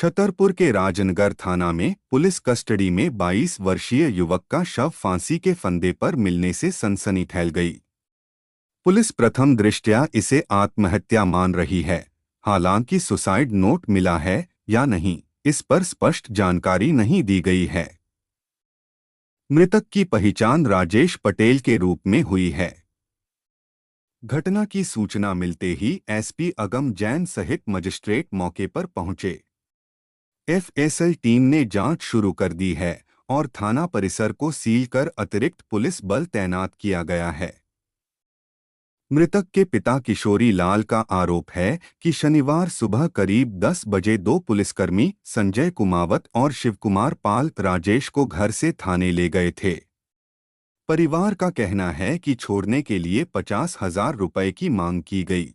छतरपुर के राजनगर थाना में पुलिस कस्टडी में 22 वर्षीय युवक का शव फांसी के फंदे पर मिलने से सनसनी फैल गई। पुलिस प्रथम दृष्टया इसे आत्महत्या मान रही है। हालांकि सुसाइड नोट मिला है या नहीं, इस पर स्पष्ट जानकारी नहीं दी गई है। मृतक की पहचान राजेश पटेल के रूप में हुई है। घटना की सूचना मिलते ही एसपी अगम जैन सहित मजिस्ट्रेट मौके पर पहुंचे। एफएसएल टीम ने जांच शुरू कर दी है और थाना परिसर को सील कर अतिरिक्त पुलिस बल तैनात किया गया है। मृतक के पिता किशोरी लाल का आरोप है कि शनिवार सुबह करीब 10 बजे दो पुलिसकर्मी संजय कुमावत और शिवकुमार पाल राजेश को घर से थाने ले गए थे। परिवार का कहना है कि छोड़ने के लिए 50,000 रुपए की मांग की गई।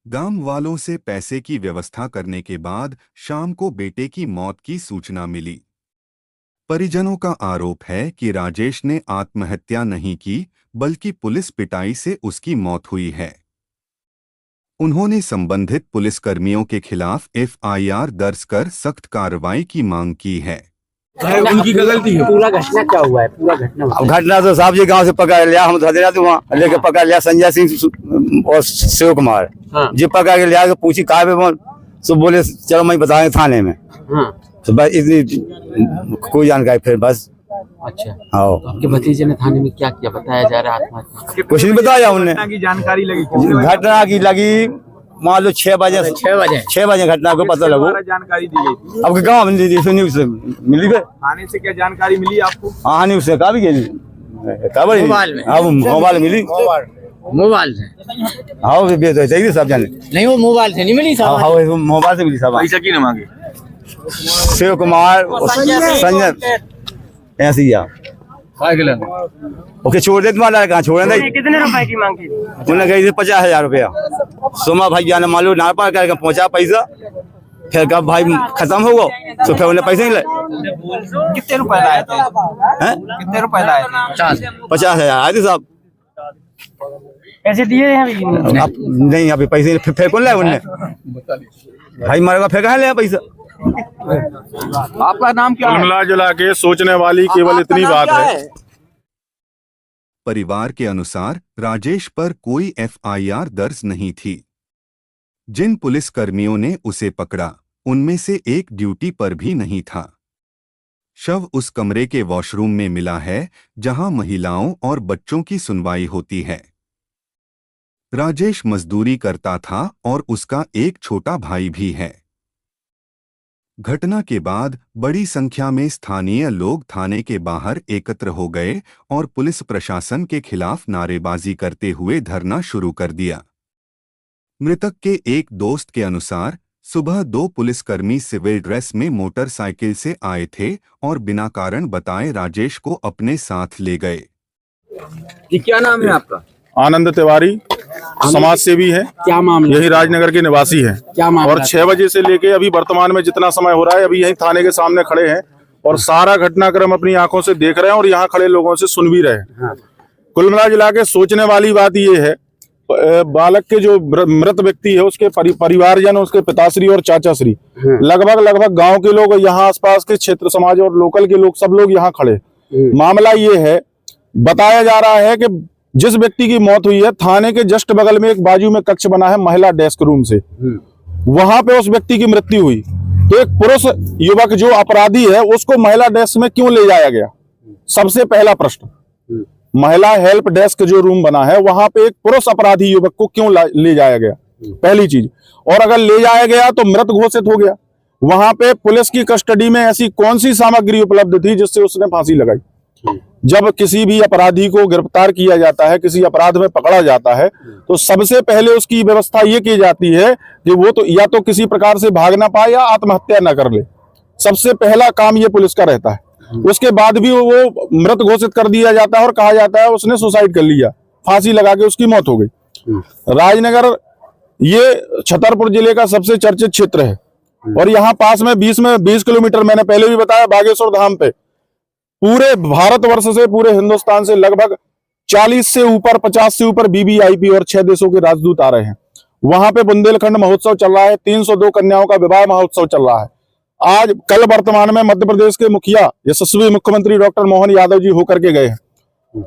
गांव वालों से पैसे की व्यवस्था करने के बाद शाम को बेटे की मौत की सूचना मिली। परिजनों का आरोप है कि राजेश ने आत्महत्या नहीं की, बल्कि पुलिस पिटाई से उसकी मौत हुई है। उन्होंने संबंधित पुलिसकर्मियों के खिलाफ एफआईआर दर्ज कर सख्त कार्रवाई की मांग की है। उनकी क्या गलती है? पूरा घटना क्या हुआ है? पूरा घटना तो साहब जी गांव से पकड़ लिया, हम धदेरा तो वहाँ लेके पकड़ लिया संजय सिंह और शिव कुमार जी पकड़ के लिया के पूछी कहा पे तो बोले चलो मैं बताएंगे थाने में। तो बस इतनी कोई जानकारी फिर बस। अच्छा हाँ, तो आपके भतीजे ने थाने में क्या किया बताया जा रहा है? आत्महत्या कुछ नहीं बताया उनने। जानकारी लगी घटना की लगी मान लो 6 बजे 6 बजे घटना को पता लगो। जानकारी दी गई थी अब गाँव में न्यूज से मिली गई। थाने से क्या जानकारी मिली आपको? हाँ न्यूज से कहा भी मोबाइल में। हाँ मोबाइल मिली, मोबाइल से। हाँ सब जाने नहीं, वो मोबाइल से नहीं मिली साहब। हाँ मोबाइल से मिली सब। पैसा की मांगे? शिव कुमार संजय ऐसी ओके छोड़ दे तुम्हारा कहाँ छोड़ दे। कितने रुपए की मांग की? उन्होंने कही थी 50,000 रुपया। सोमा भैया ने मालूम नार पार करके पहुंचा पैसा, फिर कब भाई खत्म हो गया तो फिर उन्हें पैसे नहीं लाए। कितने रुपए लाए थे? कितने रुपए लाए थे? 50,000 आए थे साहब। पैसे दिए हैं अभी? नहीं अभी पैसे फिर कौन लाए उनने? भाई मारेगा फिर कहाँ ले पैसा? आपका नाम क्या है? मिला जुला के सोचने वाली केवल इतनी बात है। परिवार के अनुसार राजेश पर कोई एफआईआर दर्ज नहीं थी। जिन पुलिसकर्मियों ने उसे पकड़ा उनमें से एक ड्यूटी पर भी नहीं था। शव उस कमरे के वॉशरूम में मिला है जहां महिलाओं और बच्चों की सुनवाई होती है। राजेश मजदूरी करता था और उसका एक छोटा भाई भी है। घटना के बाद बड़ी संख्या में स्थानीय लोग थाने के बाहर एकत्र हो गए और पुलिस प्रशासन के खिलाफ नारेबाजी करते हुए धरना शुरू कर दिया। मृतक के एक दोस्त के अनुसार सुबह दो पुलिसकर्मी सिविल ड्रेस में मोटरसाइकिल से आए थे और बिना कारण बताए राजेश को अपने साथ ले गए। क्या नाम है आपका? आनंद तिवारी, समाज सेवी है। क्या मामला? यही राजनगर के निवासी है। क्या मामला? और 6 बजे से लेके अभी वर्तमान में जितना समय हो रहा है अभी यही थाने के सामने खड़े हैं और सारा घटनाक्रम अपनी आंखों से देख रहे हैं और यहाँ खड़े लोगों से सुन भी रहे हैं। कुल मिला जुला के सोचने वाली बात ये है, बालक के जो मृत व्यक्ति है उसके परिवारजन, उसके पिताश्री और चाचाश्री, लगभग गाँव के लोग, यहाँ आसपास के क्षेत्र समाज और लोकल के लोग, सब लोग यहाँ खड़े। मामला ये है, बताया जा रहा है कि जिस व्यक्ति की मौत हुई है थाने के जस्ट बगल में एक बाजू में कक्ष बना है महिला डेस्क रूम से, वहां पे उस व्यक्ति की मृत्यु हुई। तो एक पुरुष युवक जो अपराधी है उसको महिला डेस्क में क्यों ले जाया गया? सबसे पहला प्रश्न। महिला हेल्प डेस्क जो रूम बना है वहां पे एक पुरुष अपराधी युवक को क्यों ले जाया गया? पहली चीज। और अगर ले जाया गया तो मृत घोषित हो गया, वहां पे पुलिस की कस्टडी में ऐसी कौन सी सामग्री उपलब्ध थी जिससे उसने फांसी लगाई? जब किसी भी अपराधी को गिरफ्तार किया जाता है, किसी अपराध में पकड़ा जाता है, तो सबसे पहले उसकी व्यवस्था ये की जाती है कि वो तो या तो किसी प्रकार से भाग ना पाए या आत्महत्या ना कर ले। सबसे पहला काम ये पुलिस का रहता है। उसके बाद भी वो मृत घोषित कर दिया जाता है और कहा जाता है उसने सुसाइड कर लिया, फांसी लगा के उसकी मौत हो गई। राजनगर ये छतरपुर जिले का सबसे चर्चित क्षेत्र है और यहाँ पास में 20 किलोमीटर, मैंने पहले भी बताया, बागेश्वर धाम पे पूरे भारतवर्ष से, पूरे हिंदुस्तान से लगभग 40 से ऊपर, 50 से ऊपर वीवीआईपी और 6 देशों के राजदूत आ रहे हैं वहां पे बुंदेलखंड महोत्सव चल रहा है, 302 कन्याओं का विवाह महोत्सव चल रहा है। आज कल वर्तमान में मध्य प्रदेश के मुखिया यशस्वी मुख्यमंत्री डॉक्टर मोहन यादव जी होकर के गए हैं।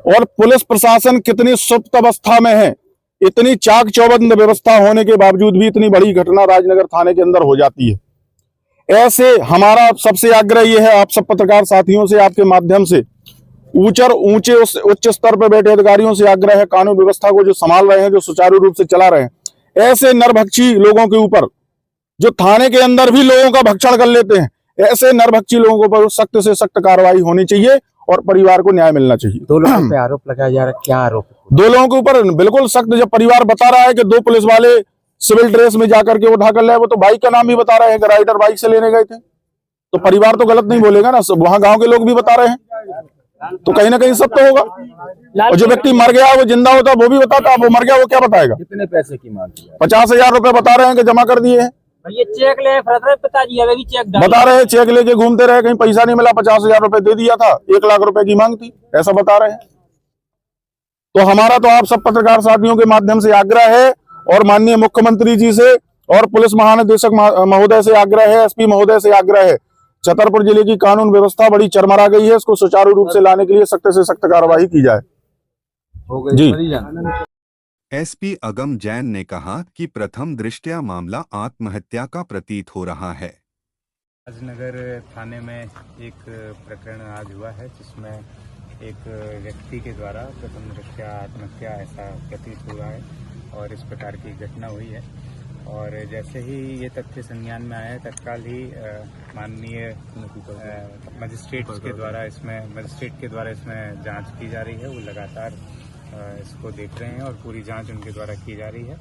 और पुलिस प्रशासन कितनी सुप्त अवस्था में है, इतनी चाक चौबंद व्यवस्था होने के बावजूद भी इतनी बड़ी घटना राजनगर थाने के अंदर हो जाती है। ऐसे हमारा सबसे आग्रह ये है, आप सब पत्रकार साथियों से, आपके माध्यम से ऊंचे उच्च स्तर पर बैठे अधिकारियों से आग्रह है, कानून व्यवस्था को जो संभाल रहे हैं, जो सुचारू रूप से चला रहे हैं, ऐसे नरभक्षी लोगों के ऊपर, जो थाने के अंदर भी लोगों का भक्षण कर लेते हैं, ऐसे नरभक्षी लोगों पर सख्त से सख्त कार्रवाई होनी चाहिए और परिवार को न्याय मिलना चाहिए। 2 लोगों पे आरोप लगाया जा रहा है, क्या आरोप? 2 लोगों के ऊपर बिल्कुल सख्त। जब परिवार बता रहा है कि 2 पुलिस वाले सिविल ड्रेस में जाकर के उठा कर ले, वो तो बाइक का नाम भी बता रहे हैं कि राइडर बाइक से लेने गए थे, तो परिवार तो गलत नहीं बोलेगा ना, सब वहां गांव के लोग भी बता रहे हैं, तो कहीं ना कहीं सब तो होगा। और जो व्यक्ति मर गया वो जिंदा होता वो भी बताता, वो मर गया वो क्या बताएगा। कितने पैसे की मांग की? 50,000 रुपए बता रहे हैं कि जमा कर दिए हैं। ये चेक ले पिताजी, अभी भी चेक बता रहे हैं चेक लेके घूमते रहे, कहीं पैसा नहीं मिला, 50,000 रुपए दे दिया था, 1 लाख रुपए की मांग थी, ऐसा बता रहे हैं। तो हमारा तो आप सब पत्रकार साथियों के माध्यम से आग्रह है और माननीय मुख्यमंत्री जी से और पुलिस महानिदेशक महोदय से आग्रह है, एसपी महोदय से आग्रह है, छतरपुर जिले की कानून व्यवस्था बड़ी चरमरा गई है, इसको सुचारू रूप से लाने के लिए सख्त से सख्त कार्रवाई की जाए। जी। एसपी अगम जैन ने कहा कि प्रथम दृष्टया मामला आत्महत्या का प्रतीत हो रहा है। राजनगर थाने में एक प्रकरण आज हुआ है, जिसमें एक व्यक्ति के द्वारा प्रथम दृष्टया आत्महत्या ऐसा प्रतीत हुआ है और इस प्रकार की घटना हुई है। और जैसे ही ये तथ्य संज्ञान में आया, तत्काल ही माननीय मजिस्ट्रेट के द्वारा इसमें जांच की जा रही है। वो लगातार इसको देख रहे हैं और पूरी जांच उनके द्वारा की जा रही है।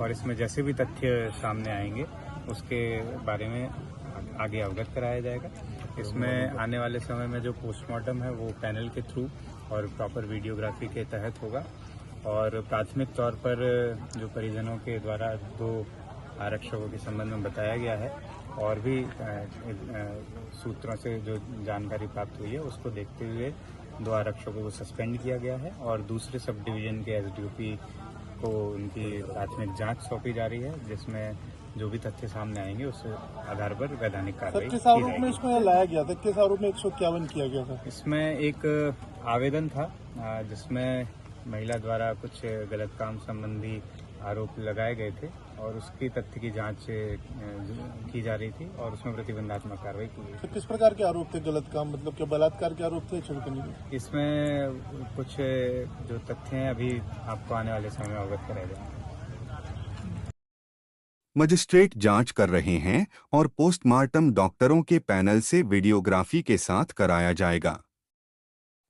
और इसमें जैसे भी तथ्य सामने आएंगे उसके बारे में आगे अवगत कराया जाएगा। इसमें आने वाले समय में जो पोस्टमार्टम है वो पैनल के थ्रू और प्रॉपर वीडियोग्राफी के तहत होगा। और प्राथमिक तौर पर जो परिजनों के द्वारा 2 आरक्षकों के संबंध में बताया गया है और भी सूत्रों से जो जानकारी प्राप्त हुई है, उसको देखते हुए 2 आरक्षकों को सस्पेंड किया गया है और दूसरे सब डिवीजन के एसडीओपी को उनकी प्राथमिक जांच सौंपी जा रही है, जिसमें जो भी तथ्य सामने आएंगे उस आधार पर वैधानिक कार्रवाई की जाएगी। इसमें लाया गया था, किस आरोप में 151 किया गया था? इसमें एक आवेदन था जिसमें महिला द्वारा कुछ गलत काम संबंधी आरोप लगाए गए थे और उसकी तथ्य की जांच की जा रही थी और उसमें प्रतिबंधात्मक कार्रवाई की गई। तो किस प्रकार के आरोप थे? गलत काम मतलब क्या बलात्कार के आरोप थे? छिड़कनी? इसमें कुछ जो तथ्य हैं अभी आपको आने वाले समय में अवगत कराए जाएंगे। मजिस्ट्रेट जांच कर रहे हैं और पोस्टमार्टम डॉक्टरों के पैनल से वीडियोग्राफी के साथ कराया जाएगा।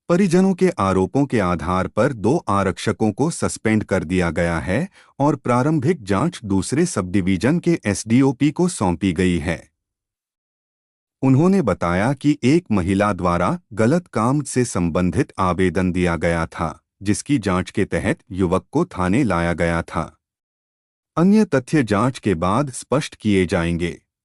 परिजनों के आरोपों के आधार पर 2 आरक्षकों को सस्पेंड कर दिया गया है और प्रारंभिक जांच दूसरे सब डिवीजन के एसडीओपी को सौंपी गई है। उन्होंने बताया कि एक महिला द्वारा गलत काम से संबंधित आवेदन दिया गया था, जिसकी जांच के तहत युवक को थाने लाया गया था। अन्य तथ्य जांच के बाद स्पष्ट किए जाएंगे।